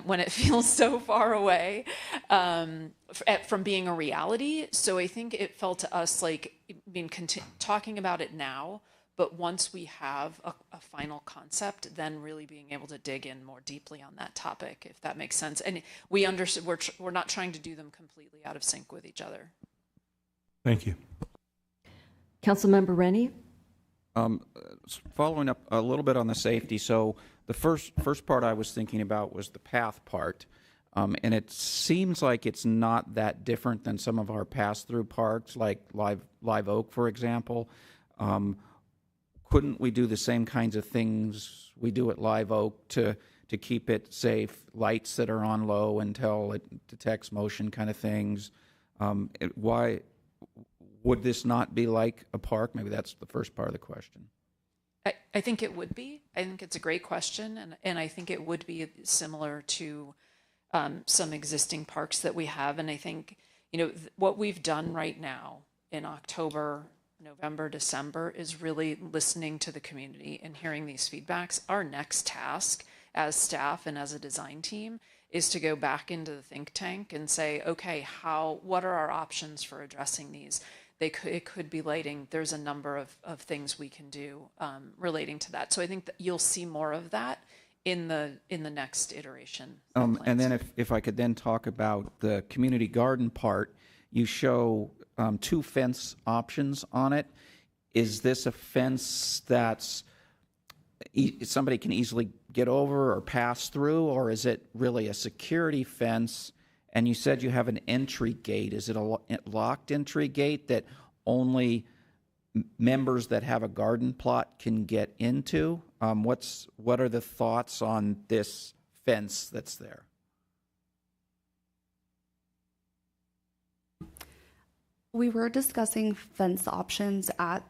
When it feels so far away from being a reality. So I think it felt to us like talking about it now, but once we have a final concept, then really being able to dig in more deeply on that topic, if that makes sense. And we understand we're not trying to do them completely out of sync with each other. Thank you. Councilmember Rennie? Following up a little bit on the safety, so the first part I was thinking about was the path part, and it seems like it's not that different than some of our pass-through parks, like Live Oak, for example. Couldn't we do the same kinds of things we do at Live Oak to keep it safe, lights that are on low until it detects motion kind of things? Why would this not be like a park? Maybe that's the first part of the question. I think it would be. I think it's a great question, and I think it would be similar to some existing parks that we have. And I think, what we've done right now in October, November, December is really listening to the community and hearing these feedbacks. Our next task as staff and as a design team is to go back into the think tank and say, okay, what are our options for addressing these? It could be lighting. There's a number of things we can do relating to that. So I think that you'll see more of that in the next iteration. And then if I could then talk about the community garden part, you show 2 fence options on it. Is this a fence that's somebody can easily get over or pass through, or is it really a security fence? And you said you have an entry gate. Is it a locked entry gate that only members that have a garden plot can get into? What are the thoughts on this fence that's there? We were discussing fence options at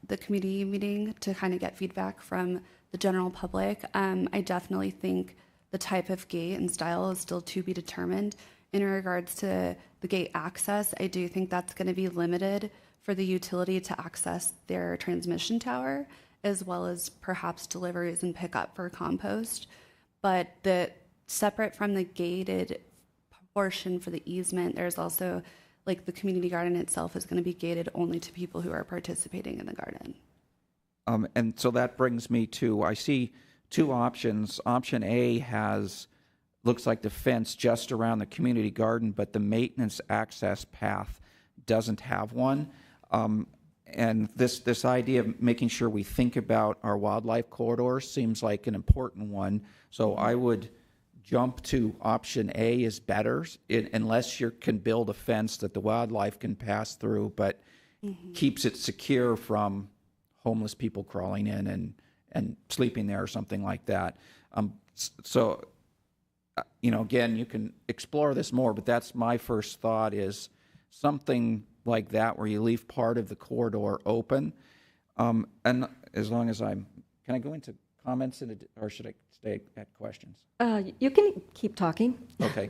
the committee meeting to kind of get feedback from the general public. I definitely think the type of gate and style is still to be determined. In regards to the gate access, I do think that's going to be limited for the utility to access their transmission tower, as well as perhaps deliveries and pickup for compost. But separate from the gated portion for the easement, there's also, like, the community garden itself is going to be gated only to people who are participating in the garden. And so that brings me to, I see two options. Option A looks like the fence just around the community garden, but the maintenance access path doesn't have one. And this idea of making sure we think about our wildlife corridor seems like an important one. So I would jump to option A is better, unless you can build a fence that the wildlife can pass through, but keeps it secure from homeless people crawling in and sleeping there or something like that. So, again, you can explore this more, but that's my first thought, is something like that where you leave part of the corridor open. And as long as can I go into comments or should I stay at questions? You can keep talking. Okay.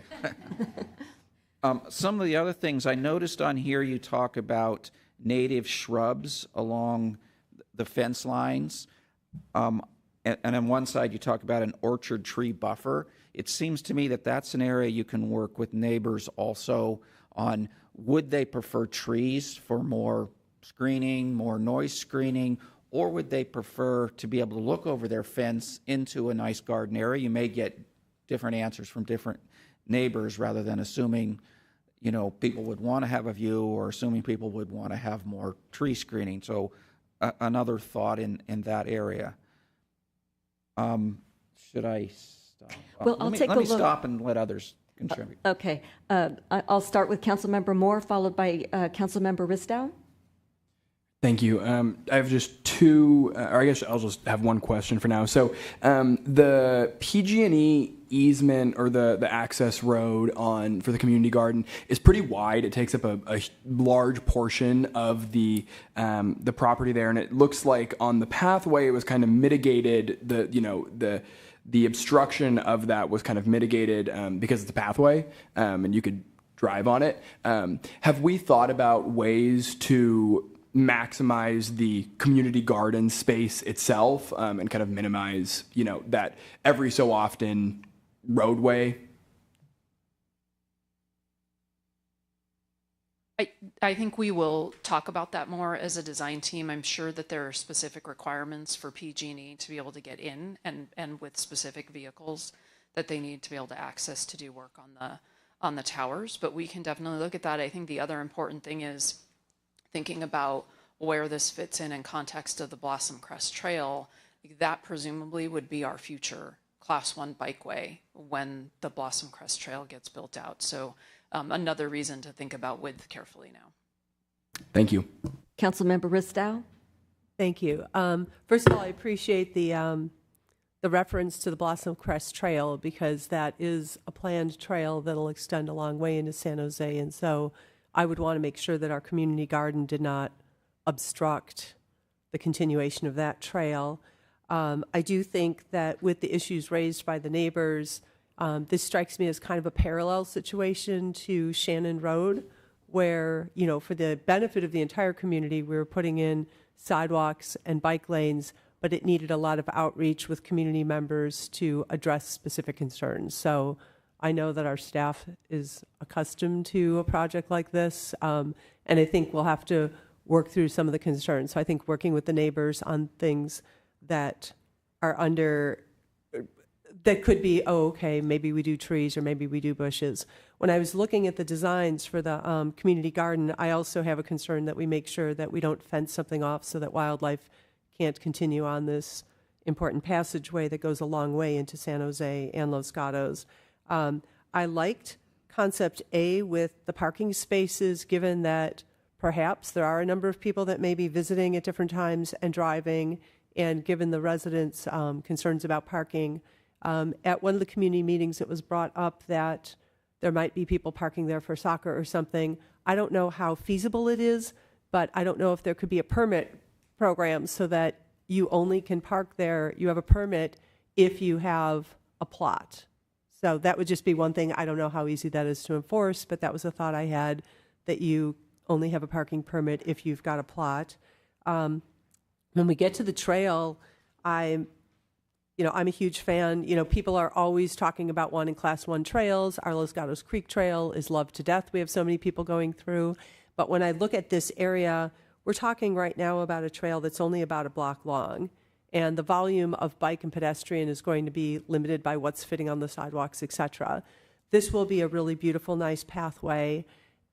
Some of the other things I noticed on here, you talk about native shrubs along the fence lines. And on one side, you talk about an orchard tree buffer. It seems to me that that's an area you can work with neighbors also on, would they prefer trees for more screening, more noise screening, or would they prefer to be able to look over their fence into a nice garden area? You may get different answers from different neighbors rather than assuming, people would want to have a view or assuming people would want to have more tree screening. So another thought in that area. Should I stop? Well, I'll take a look. Let me stop and let others contribute. Okay. I'll start with Councilmember Moore, followed by Councilmember Ristow. Thank you. I have just two, or I guess I'll just have one question for now. So the PG&E easement or the access road for the community garden is pretty wide. It takes up a large portion of the property there, and it looks like on the pathway it was kind of mitigated. The obstruction of that was kind of mitigated because it's a pathway, and you could drive on it. Have we thought about ways to maximize the community garden space itself and kind of minimize, that every so often roadway? I think we will talk about that more as a design team. I'm sure that there are specific requirements for PG&E to be able to get in and with specific vehicles that they need to be able to access to do work on the towers, but we can definitely look at that. I think the other important thing is thinking about where this fits in context of the Blossom Crest Trail. That presumably would be our future Class 1 bikeway when the Blossom Crest Trail gets built out. So another reason to think about width carefully now. Thank you. Councilmember Ristow. Thank you. First of all, I appreciate the reference to the Blossom Crest Trail, because that is a planned trail that'll extend a long way into San Jose, and so I would want to make sure that our community garden did not obstruct the continuation of that trail. I do think that with the issues raised by the neighbors, this strikes me as kind of a parallel situation to Shannon Road, where, for the benefit of the entire community, we were putting in sidewalks and bike lanes, but it needed a lot of outreach with community members to address specific concerns. So I know that our staff is accustomed to a project like this, and I think we'll have to work through some of the concerns. So I think working with the neighbors on things that are that could be, okay, maybe we do trees or maybe we do bushes. When I was looking at the designs for the community garden, I also have a concern that we make sure that we don't fence something off so that wildlife can't continue on this important passageway that goes a long way into San Jose and Los Gatos. I liked concept A with the parking spaces, given that perhaps there are a number of people that may be visiting at different times and driving, and given the residents' concerns about parking. At one of the community meetings, it was brought up that there might be people parking there for soccer or something. I don't know how feasible it is, but I don't know if there could be a permit program so that you only can park there, you have a permit if you have a plot. So that would just be one thing. I don't know how easy that is to enforce, but that was a thought I had, that you only have a parking permit if you've got a plot. When we get to the trail, I'm a huge fan. People are always talking about wanting Class 1 trails. Our Los Gatos Creek Trail is loved to death. We have so many people going through. But when I look at this area, we're talking right now about a trail that's only about a block long. And the volume of bike and pedestrian is going to be limited by what's fitting on the sidewalks, et cetera. This will be a really beautiful, nice pathway.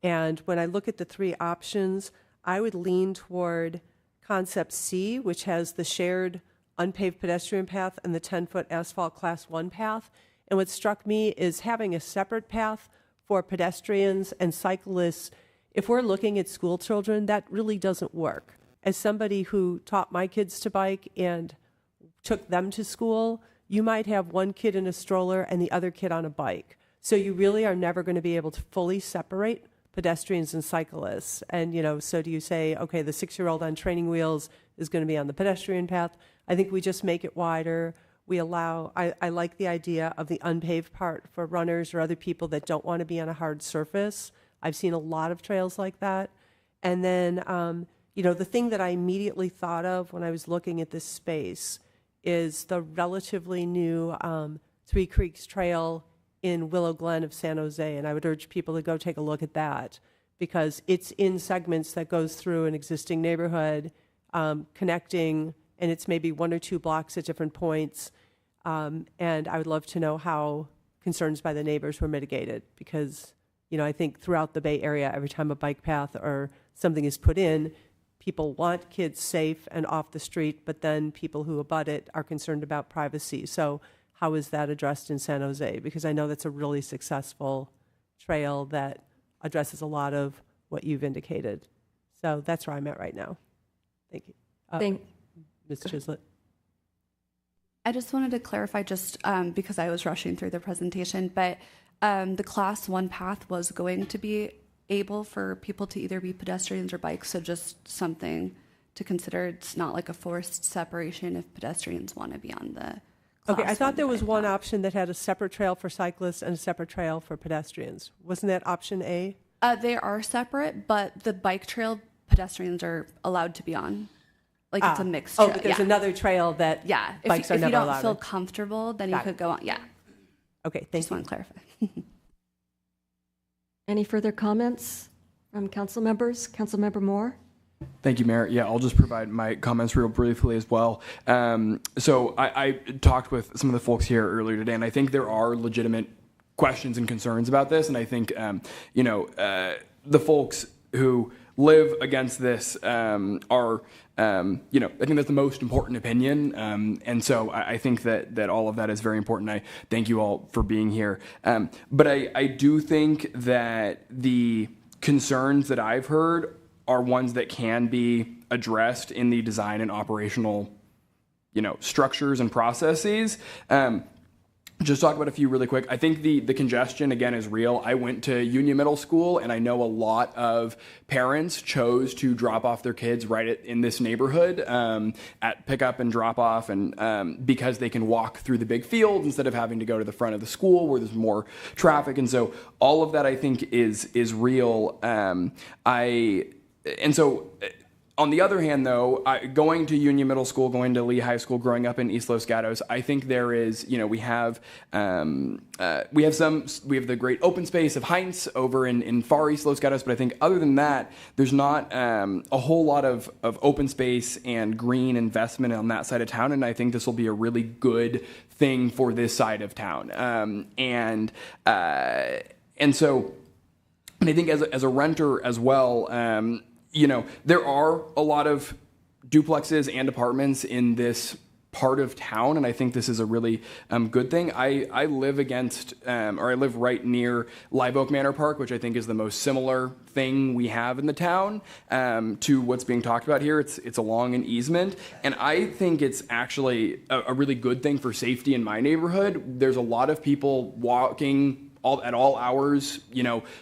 And when I look at the three options, I would lean toward Concept C, which has the shared unpaved pedestrian path and the 10-foot asphalt Class 1 path. And what struck me is having a separate path for pedestrians and cyclists. If we're looking at school children, that really doesn't work. As somebody who taught my kids to bike and took them to school, you might have one kid in a stroller and the other kid on a bike. So you really are never going to be able to fully separate pedestrians and cyclists. And, so do you say, okay, the 6-year-old on training wheels is going to be on the pedestrian path? I think we just make it wider. We allow, I like the idea of the unpaved part for runners or other people that don't want to be on a hard surface. I've seen a lot of trails like that. And then, the thing that I immediately thought of when I was looking at this space is the relatively new Three Creeks Trail in Willow Glen of San Jose. And I would urge people to go take a look at that because it's in segments that goes through an existing neighborhood, connecting, and it's maybe 1 or 2 blocks at different points. And I would love to know how concerns by the neighbors were mitigated because, I think throughout the Bay Area, every time a bike path or something is put in, people want kids safe and off the street, but then people who abut it are concerned about privacy. So how is that addressed in San Jose? Because I know that's a really successful trail that addresses a lot of what you've indicated. So that's where I'm at right now. Thank you. Ms. Chislett. I just wanted to clarify just because I was rushing through the presentation, but the Class 1 path was going to be able for people to either be pedestrians or bikes, so just something to consider. It's not like a forced separation if pedestrians want to be on the Okay, I thought there was one option that had a separate trail for cyclists and a separate trail for pedestrians. Wasn't that option A? They are separate, but the bike trail pedestrians are allowed to be on. Like it's a mixed trail. Oh, but there's another trail that bikes are never allowed. If you don't feel comfortable, then you could go on. Yeah. Okay, thank you. Just want to clarify. Any further comments from council members? Councilmember Moore? Thank you, Mayor. Yeah, I'll just provide my comments real briefly as well. So I talked with some of the folks here earlier today, and I think there are legitimate questions and concerns about this. And I think, the folks who live against this are, I think that's the most important opinion. And so I think that all of that is very important. I thank you all for being here. But I do think that the concerns that I've heard are ones that can be addressed in the design and operational, structures and processes. Just talk about a few really quick. I think the congestion, again, is real. I went to Union Middle School, and I know a lot of parents chose to drop off their kids right in this neighborhood at pickup and drop off, and because they can walk through the big field instead of having to go to the front of the school where there's more traffic. And so all of that, I think, is real. On the other hand, though, going to Union Middle School, going to Lee High School, growing up in East Los Gatos, I think there is, we have the great open space of Heinz over in far East Los Gatos, but I think other than that, there's not a whole lot of open space and green investment on that side of town, and I think this will be a really good thing for this side of town. And so I think as a renter as well, there are a lot of duplexes and apartments in this part of town, and I think this is a really good thing. I live I live right near Live Oak Manor Park, which I think is the most similar thing we have in the town to what's being talked about here. It's along an easement, and I think it's actually a really good thing for safety in my neighborhood. There's a lot of people walking at all hours,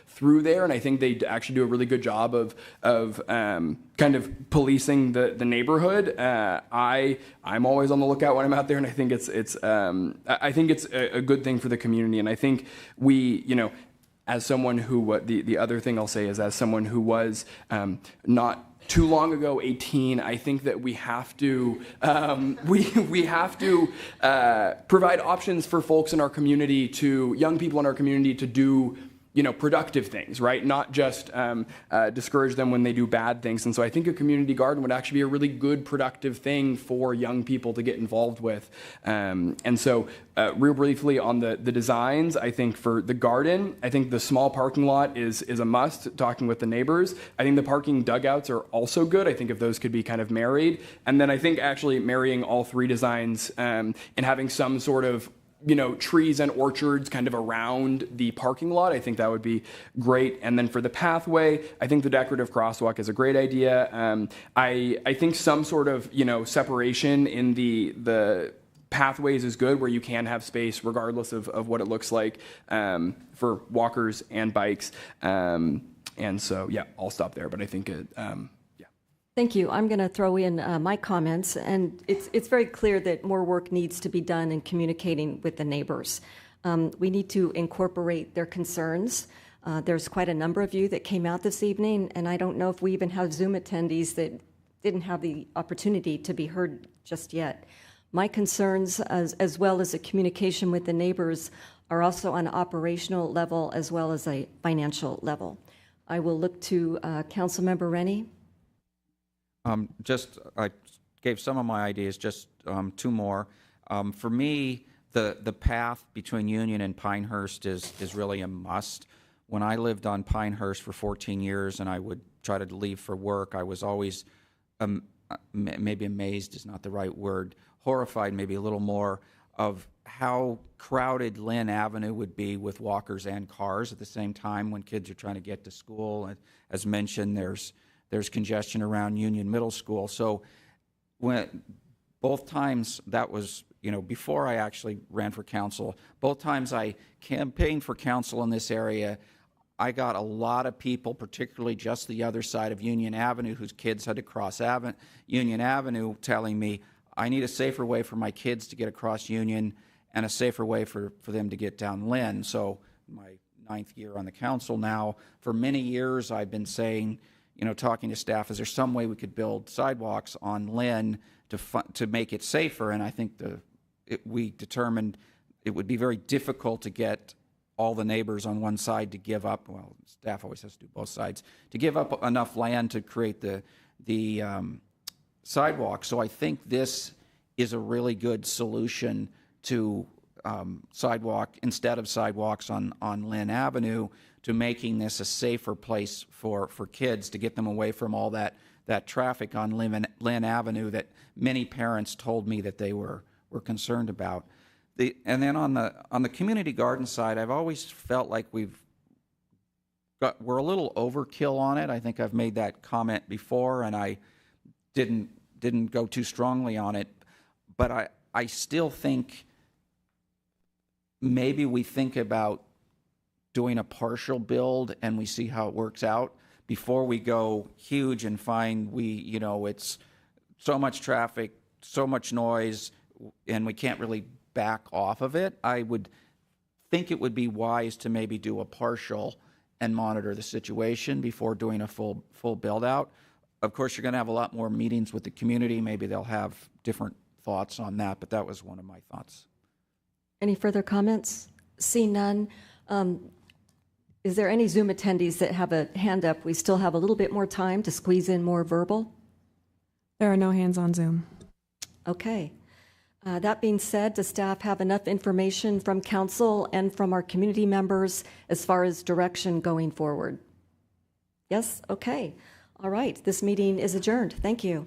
through there. And I think they actually do a really good job of kind of policing the neighborhood. I'm always on the lookout when I'm out there, and I think it's a good thing for the community. And I think we, as someone who, the other thing I'll say is, as someone who was not too long ago 18, I think that we have to we have to provide options for folks in our community, to young people in our community, to do productive things, right? Not just discourage them when they do bad things. And so I think a community garden would actually be a really good, productive thing for young people to get involved with. And so real briefly on the designs, I think for the garden, I think the small parking lot is a must, talking with the neighbors. I think the parking dugouts are also good. I think if those could be kind of married. And then I think actually marrying all three designs and having some sort of trees and orchards kind of around the parking lot. I think that would be great. And then for the pathway, I think the decorative crosswalk is a great idea. I think some sort of, separation in the pathways is good, where you can have space regardless of what it looks like for walkers and bikes. And so, yeah, I'll stop there. But I think Thank you. I'm going to throw in my comments, and it's very clear that more work needs to be done in communicating with the neighbors. We need to incorporate their concerns. There's quite a number of you that came out this evening, and I don't know if we even have Zoom attendees that didn't have the opportunity to be heard just yet. My concerns, as well as the communication with the neighbors, are also on an operational level as well as a financial level. I will look to Councilmember Rennie. I gave some of my ideas, just two more. For me, the path between Union and Pinehurst is really a must. When I lived on Pinehurst for 14 years and I would try to leave for work, I was always, maybe amazed is not the right word, horrified maybe a little more, of how crowded Lynn Avenue would be with walkers and cars at the same time when kids are trying to get to school. And as mentioned, there's congestion around Union Middle School. So both times, that was, before I actually ran for council, both times I campaigned for council in this area, I got a lot of people, particularly just the other side of Union Avenue, whose kids had to cross Union Avenue, telling me, I need a safer way for my kids to get across Union and a safer way for them to get down Lynn. So my 9th year on the council now, for many years I've been saying, talking to staff, is there some way we could build sidewalks on Lynn to make it safer? And I think we determined it would be very difficult to get all the neighbors on one side to give up, well, staff always has to do both sides, to give up enough land to create the sidewalk. So I think this is a really good solution to sidewalk, instead of sidewalks on Lynn Avenue, to making this a safer place for kids, to get them away from all that traffic on Lynn Avenue that many parents told me that they were concerned about. And then on the community garden side, I've always felt like we're a little overkill on it. I think I've made that comment before, and I didn't go too strongly on it. But I still think maybe we think about doing a partial build and we see how it works out before we go huge and find it's so much traffic, so much noise, and we can't really back off of it. I would think it would be wise to maybe do a partial and monitor the situation before doing a full build out. Of course, you're going to have a lot more meetings with the community. Maybe they'll have different thoughts on that, but that was one of my thoughts. Any further comments? See none. Is there any Zoom attendees that have a hand up? We still have a little bit more time to squeeze in more verbal. There are no hands on Zoom. Okay. That being said, does staff have enough information from council and from our community members as far as direction going forward? Yes? Okay. All right. This meeting is adjourned. Thank you.